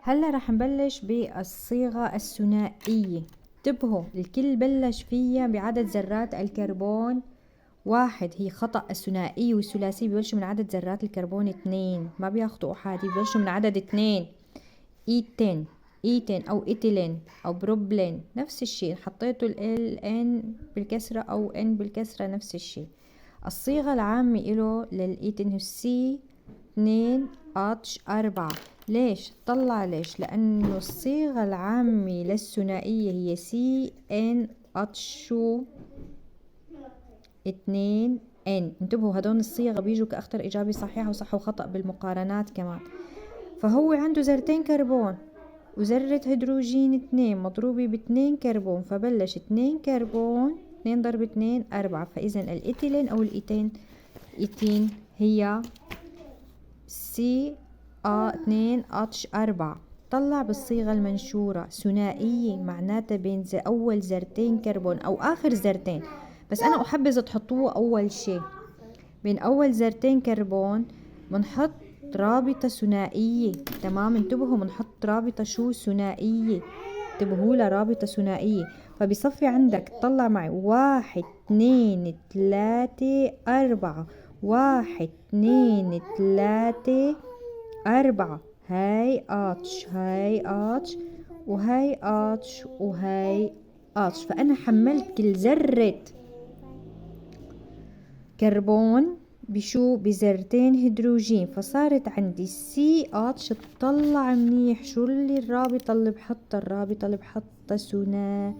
هلا رح نبلش بالصيغة الثنائية. انتبهوا، الكل بلش فيها بعدد ذرات الكربون واحد. هي خطأ، الثنائية والثلاثية ببلشوا من عدد ذرات الكربون 2، ما بياخدوا أحادي، ببلشوا من عدد 2. ايتين، ايتين أو ايتيلين أو بروبلين نفس الشيء، حطيتوا ال ان بالكسرة أو ان بالكسرة نفس الشيء. الصيغة العامة إله للإيتين هو سي 2 اتش 4. ليش؟ طلع ليش؟ لأنه الصيغة العامة للثنائية هي سي ان اتش شو 2 ان. انتبهوا، هدول الصيغة بيجوا كأخطر إجابة صحيحة وصح وخطأ بالمقارنات كمان. فهو عنده ذرتين كربون وذرة هيدروجين 2 مضروبة ب2 كربون، فبلش 2 كربون 2 ضرب 2 4. فإذا الإيتيلين أو الإيتين هي سي 2 اتش 4. طلع بالصيغة المنشورة ثنائية معناتها بين أول ذرتين كربون أو آخر ذرتين، بس أنا أحبذ تحطوه أول شيء. بين أول ذرتين كربون بنحط رابطة ثنائية. تمام، انتبهوا، بنحط رابطة شو ثنائية. انتبهوا لرابطة ثنائية. فبصفي عندك، طلع معي 1 2 3 4. 1 2 3 4. هاي اتش، هاي اتش، وهاي اتش، وهاي اتش. فأنا حملت كل ذرة كربون بشو؟ بذرتين هيدروجين، فصارت عندي سي اتش. تطلع منيح شو اللي الرابطة اللي بحطها؟ الرابطة اللي بحطها ثنائية.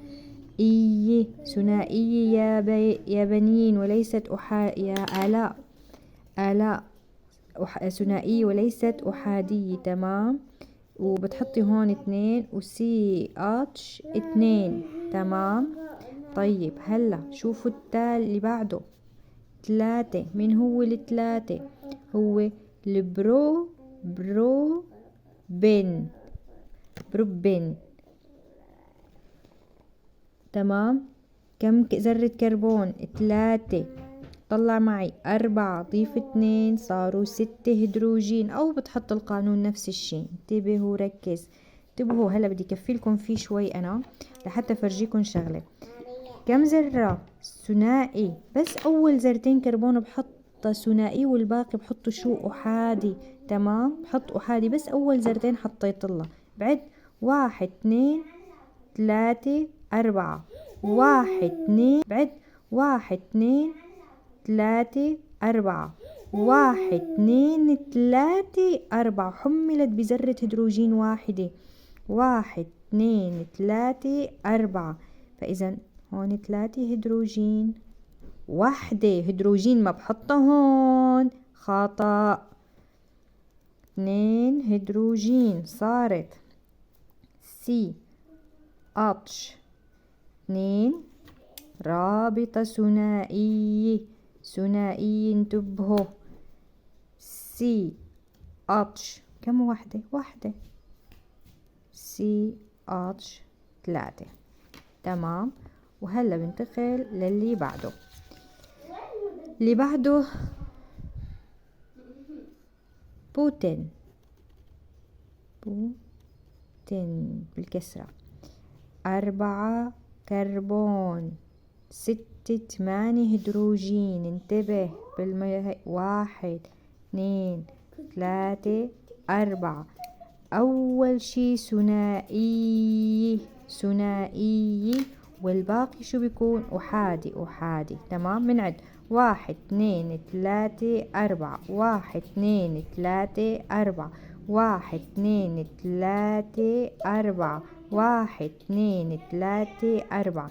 ثنائية يا بنين وليست يا آلاء، آلاء ثنائية وليست أحادية. تمام، وبتحطي هون 2 وسي اتش 2. تمام. طيب هلا شوفوا التالي اللي بعده 3. مين هو الثلاثة؟ هو بروبين. بروبين. تمام. كم ذرة كربون؟ 3. طلع معي 4 ضيف 2 صاروا 6 هيدروجين، أو بتحط القانون نفس الشي. انتبهوا ركز، انتبهوا. هلا بدي كفيلكم فيه شوي أنا لحتى فرجيكم شغلة. كم ذرة ثنائي؟ بس أول ذرتين كربون بحط ثنائي والباقي بحطه شو؟ أحادي. تمام، بحط أحادي، بس أول ذرتين حطيت الله. بعد 1 2 3 4. 1 2. بعد 1 2 3 4. 1 2 3 4. حملت بذرة هيدروجين واحدة. 1 2 3 4. فإذا هون 3 هيدروجين، وحدة هيدروجين ما بحطها هون، خطأ. 2 هيدروجين، صارت سي اتش 2. رابطة ثنائية، ثنائية. انتبهوا، سي اتش كم وحدة؟ وحدة. سي اتش 3. تمام. وهلا بنتقل للي بعده. اللي بعده بوتين. بوتين بالكسرة. 4 كربون 6 8 هيدروجين. انتبه 1 2 3 4. أول شي ثنائي، ثنائي، والباقي شو بيكون؟ أحادي، أحادي. تمام، بنعد 1 2 3 4. 1 2 3 4. 1 2 3 4. 1 2 3 4.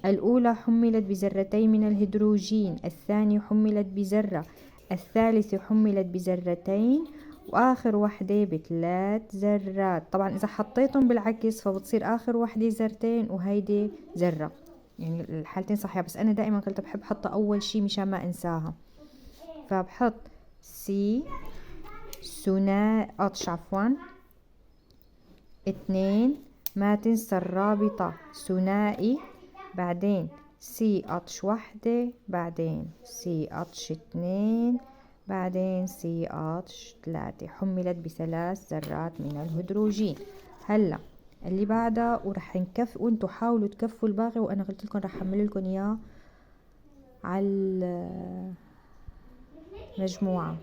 الأولى حملت بذرتين من الهيدروجين، الثانية حملت بذرة، الثالثة حملت بذرتين، وآخر وحدة ب3 ذرات. طبعا إذا حطيتهم بالعكس فبتصير آخر وحدة ذرتين وهيدي ذرة، يعني الحالتين صحيحة، بس أنا دائما قلت بحب حطها أول شي مشان ما أنساها. فبحط سي اتش 2. ما تنسى الرابطة ثنائي. بعدين سي اتش 1. بعدين سي اتش 2. بعدين CH3 حملت ب3 ذرات من الهيدروجين. هلا اللي بعدها ورح نكف، وانتوا حاولوا تكفوا الباقي، وانا قلت لكم رح احمل لكم اياه على المجموعة.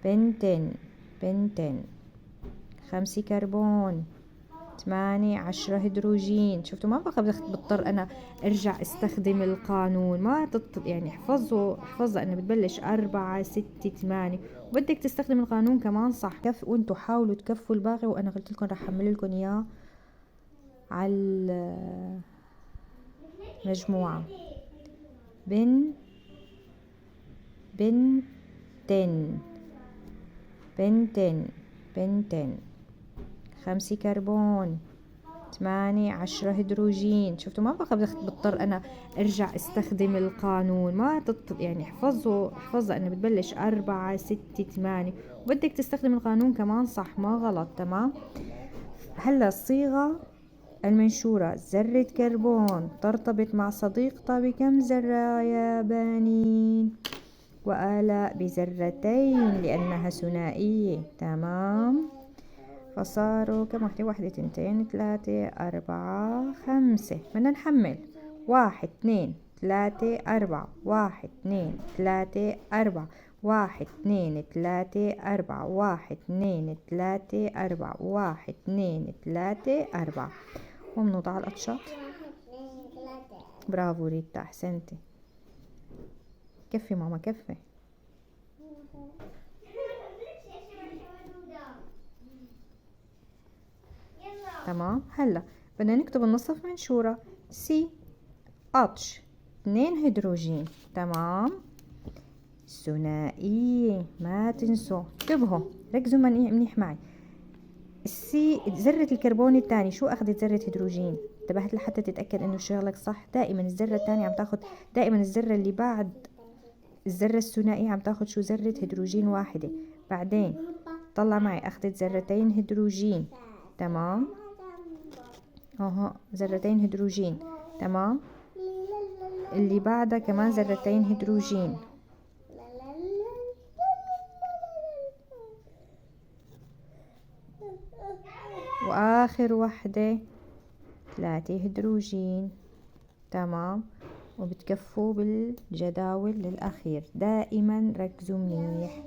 بنتين 5 كربون 8 10 هيدروجين. شفتوا ما بقى بضطر انا ارجع استخدم القانون، ما يعني احفظوا انه بتبلش 4 6 8 وبدك تستخدم القانون كمان صح. كف وانتوا حاولوا تكفوا الباقي، وانا قلت لكم رح احمل لكم اياه على المجموعة. بنتين 5 كربون 8 10 هيدروجين. شفتوا ما بقى بضطر انا ارجع استخدم القانون، ما يعني احفظوا انه بتبلش 4 6 8 وبدك تستخدم القانون كمان صح، ما غلط. تمام. هلا الصيغة المنشورة، ذرة كربون ترتبط مع صديقتها بكم ذرة يا بنين؟ وآلاء بذرتين لأنها ثنائية. تمام. فصاروا كم وحدة؟ 1 2 3 4 5. بدنا نحمل 1 2 3 4 1 2 3 4 1 2 3 4 1 2 3 4 1 2 3 4 ومنوضع على الأطشاط. برافو ريتا، أحسنتي. كفي ماما كفي. تمام. هلا بدنا نكتب النصف منشورة. سي اتش 2 هيدروجين. تمام. ثنائية ما تنسوا، انتبهوا ركزوا منيح معي. السي ذرة الكربون الثاني شو أخذت؟ ذرة هيدروجين. انتبهت لحتى تتأكد إنه شغلك صح. دائما الذرة الثانية عم تاخد، دائما الذرة اللي بعد الذرة الثنائية عم تاخد شو؟ ذرة هيدروجين واحدة. بعدين طلع معي أخذت ذرتين هيدروجين. تمام. ذرتين هيدروجين. تمام. اللي بعدها كمان ذرتين هيدروجين. واخر وحدة 3 هيدروجين. تمام. وبتكفوا بالجداول للاخير. دائما ركزوا منيح.